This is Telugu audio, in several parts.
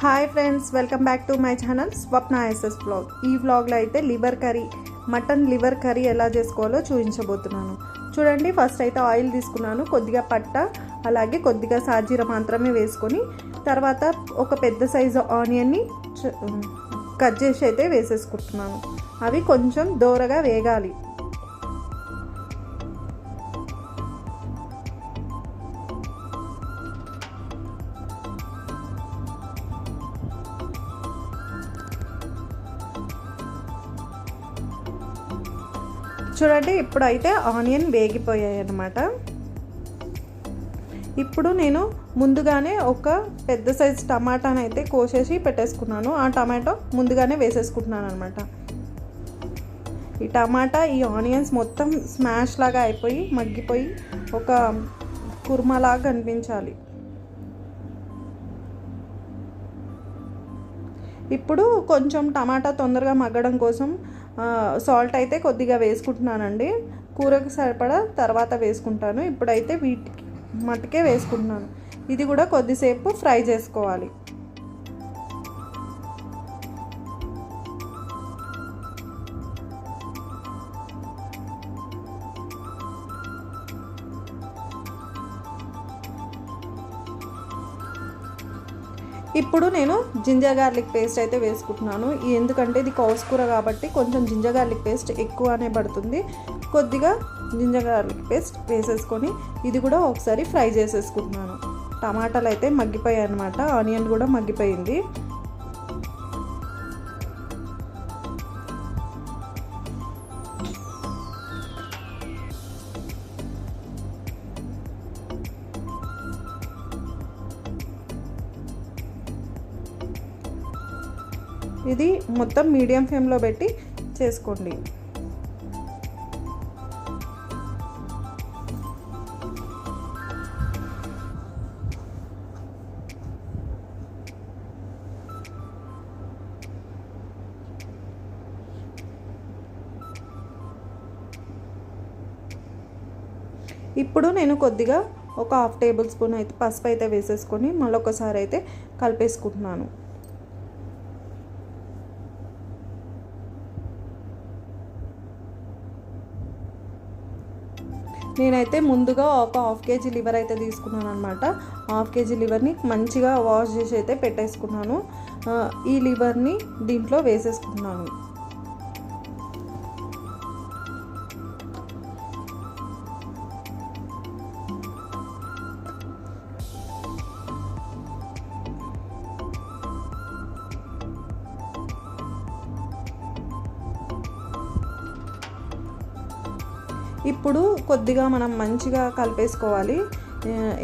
Hi friends, welcome back to my channel Swapna SS blog. ఈ వ్లాగ్లో అయితే మటన్ లివర్ కర్రీ ఎలా చేసుకోవాలో చూపించబోతున్నాను. చూడండి, ఫస్ట్ అయితే ఆయిల్ తీసుకున్నాను, కొద్దిగా పట్ట అలాగే కొద్దిగా సాజీర మాత్రమే వేసుకొని తర్వాత ఒక పెద్ద సైజు ఆనియన్ని కట్ చేసి అయితే వేసేసుకుంటున్నాను. అవి కొంచెం దోరగా వేగాలి. చూడండి, ఇప్పుడైతే ఆనియన్ వేగిపోయాయి అన్నమాట. ఇప్పుడు నేను ముందుగానే ఒక పెద్ద సైజు టమాటాని అయితే కోసేసి పెట్టేసుకున్నాను. ఆ టమాటో ముందుగానే వేసేసుకుంటున్నాను అనమాట. ఈ టమాటా ఈ ఆనియన్స్ మొత్తం స్మాష్ లాగా అయిపోయి మగ్గిపోయి ఒక కుర్మలాగా కనిపించాలి. ఇప్పుడు కొంచెం టమాటా తొందరగా మగ్గడం కోసం సాల్ట్ అయితే కొద్దిగా వేసుకుంటున్నానండి. కూరకు సరిపడా తర్వాత వేసుకుంటాను. ఇప్పుడైతే వీటికి మట్టుకే వేసుకుంటున్నాను. ఇది కూడా కొద్దిసేపు ఫ్రై చేసుకోవాలి. ఇప్పుడు నేను జింజర్ గార్లిక్ పేస్ట్ అయితే వేసుకుంటున్నాను. ఎందుకంటే ఇది కౌసుకూర కాబట్టి కొంచెం జింజర్ గార్లిక్ పేస్ట్ ఎక్కువనే పడుతుంది. కొద్దిగా జింజర్ గార్లిక్ పేస్ట్ వేసేసుకొని ఇది కూడా ఒకసారి ఫ్రై చేసేసుకుంటున్నాను. టమాటాలు అయితే మగ్గిపోయాయి అన్నమాట, ఆనియన్ కూడా మగ్గిపోయింది. ఇది మొత్తం మీడియం ఫ్లేమ్లో పెట్టి చేసుకోండి. ఇప్పుడు నేను కొద్దిగా ఒక 1/2 టేబుల్ స్పూన్ అయితే పసుపు అయితే వేసేసుకొని మళ్ళొకసారి అయితే కలిపేసుకుంటున్నాను. నేనైతే ముందుగా ఒక 1/2 కేజీ లివర్ అయితే తీసుకున్నాను అనమాట. 1/2 కేజీ లివర్ని మంచిగా వాష్ చేసి అయితే పెట్టేసుకున్నాను. ఈ లివర్ని దీంట్లో వేసేసుకున్నాను. ఇప్పుడు కొద్దిగా మనం మంచిగా కలిపేసుకోవాలి.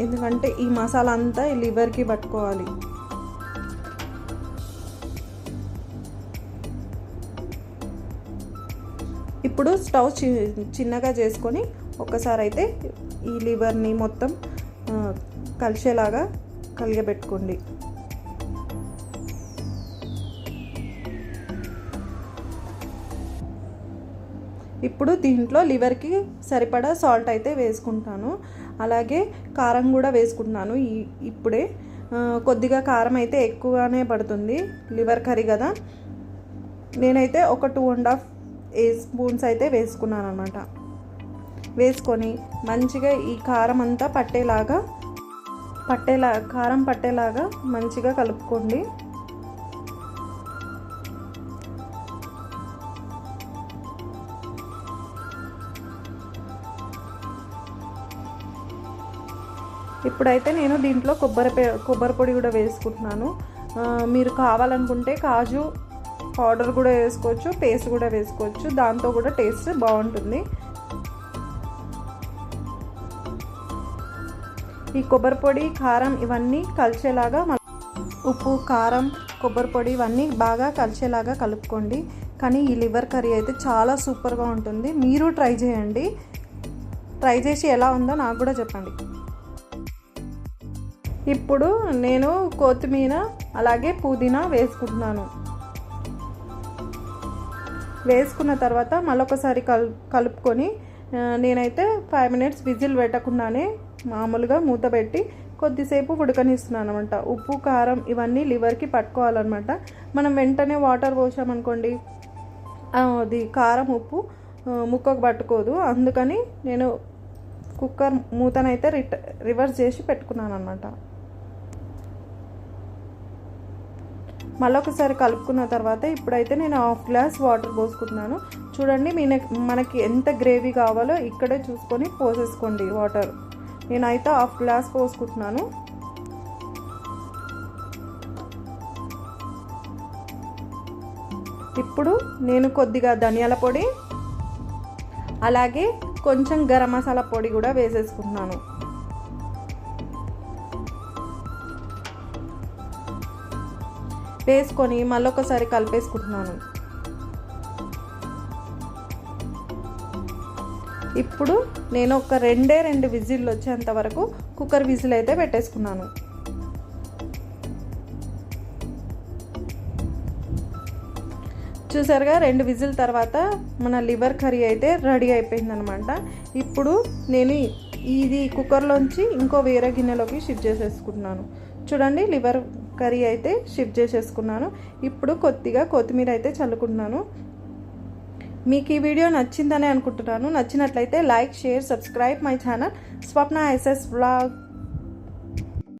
ఎందుకంటే ఈ మసాలా అంతా ఈ లివర్కి పట్టుకోవాలి. ఇప్పుడు స్టవ్ చిన్నగా చేసుకొని ఒకసారి అయితే ఈ లివర్ని మొత్తం కలిసేలాగా కలిగబెట్టుకోండి. ఇప్పుడు దీంట్లో లివర్కి సరిపడా సాల్ట్ అయితే వేసుకుంటాను. అలాగే కారం కూడా వేసుకుంటున్నాను. ఇప్పుడే కొద్దిగా కారం అయితే ఎక్కువగానే పడుతుంది, లివర్ కర్రీ కదా. నేనైతే ఒక 2.5 స్పూన్స్ అయితే వేసుకున్నాను అనమాట. వేసుకొని మంచిగా ఈ కారం అంతా కారం పట్టేలాగా మంచిగా కలుపుకోండి. ఇప్పుడైతే నేను దీంట్లో కొబ్బరి పొడి కూడా వేసుకుంటున్నాను. మీరు కావాలనుకుంటే కాజు పౌడర్ కూడా వేసుకోవచ్చు, పేస్ట్ కూడా వేసుకోవచ్చు. దాంతో కూడా టేస్ట్ బాగుంటుంది. ఈ కొబ్బరి పొడి, కారం ఇవన్నీ కలిసేలాగా ఉప్పు, కారం, కొబ్బరి పొడి ఇవన్నీ బాగా కలిసేలాగా కలుపుకోండి. కానీ ఈ లివర్ కర్రీ అయితే చాలా సూపర్గా ఉంటుంది. మీరు ట్రై చేయండి. ట్రై చేసి ఎలా ఉందో నాకు కూడా చెప్పండి. ఇప్పుడు నేను కొత్తిమీర అలాగే పుదీనా వేసుకుంటున్నాను. వేసుకున్న తర్వాత మళ్ళొకసారి కలుపుకొని నేనైతే 5 మినిట్స్ విజిల్ పెట్టకుండానే మామూలుగా మూత పెట్టి కొద్దిసేపు ఉడకనిస్తున్నాను అనమాట. ఉప్పు కారం ఇవన్నీ లివర్కి పట్టుకోవాలన్నమాట. మనం వెంటనే వాటర్ పోసామనుకోండి అది కారం ఉప్పు ముక్కకు పట్టుకోదు. అందుకని నేను కుక్కర్ మూతనైతే రివర్స్ చేసి పెట్టుకున్నాను అనమాట. మళ్ళొకసారి కలుపుకున్న తర్వాత ఇప్పుడైతే నేను 1/2 గ్లాస్ వాటర్ పోసుకుంటున్నాను. చూడండి మనకి ఎంత గ్రేవీ కావాలో ఇక్కడే చూసుకొని పోసేసుకోండి వాటర్. నేనైతే 1/2 గ్లాస్ పోసుకుంటున్నాను. ఇప్పుడు నేను కొద్దిగా ధనియాల పొడి అలాగే కొంచెం గరం మసాలా పొడి కూడా వేసేసుకుంటున్నాను. వేసుకొని మళ్ళొకసారి కలిపేసుకుంటున్నాను. ఇప్పుడు నేను ఒక 2 విజిల్లు వచ్చేంత వరకు కుక్కర్ విజిల్ అయితే పెట్టేసుకున్నాను. చూసారుగా 2 విజిల్ తర్వాత మన లివర్ కర్రీ అయితే రెడీ అయిపోయిందనమాట. ఇప్పుడు నేను ఇది కుక్కర్లోంచి ఇంకో వేరే గిన్నెలోకి షిఫ్ట్ చేసేసుకుంటున్నాను. చూడండి లివర్ కర్రీ అయితే షిఫ్ట్ చేసేసుకున్నాను. ఇప్పుడు కొద్దిగా కొత్తిమీర అయితే చల్లుకుంటున్నాను. మీకు ఈ వీడియో నచ్చిందని అనుకుంటున్నాను. నచ్చినట్లయితే like, share, subscribe my channel Swapna SS vlog.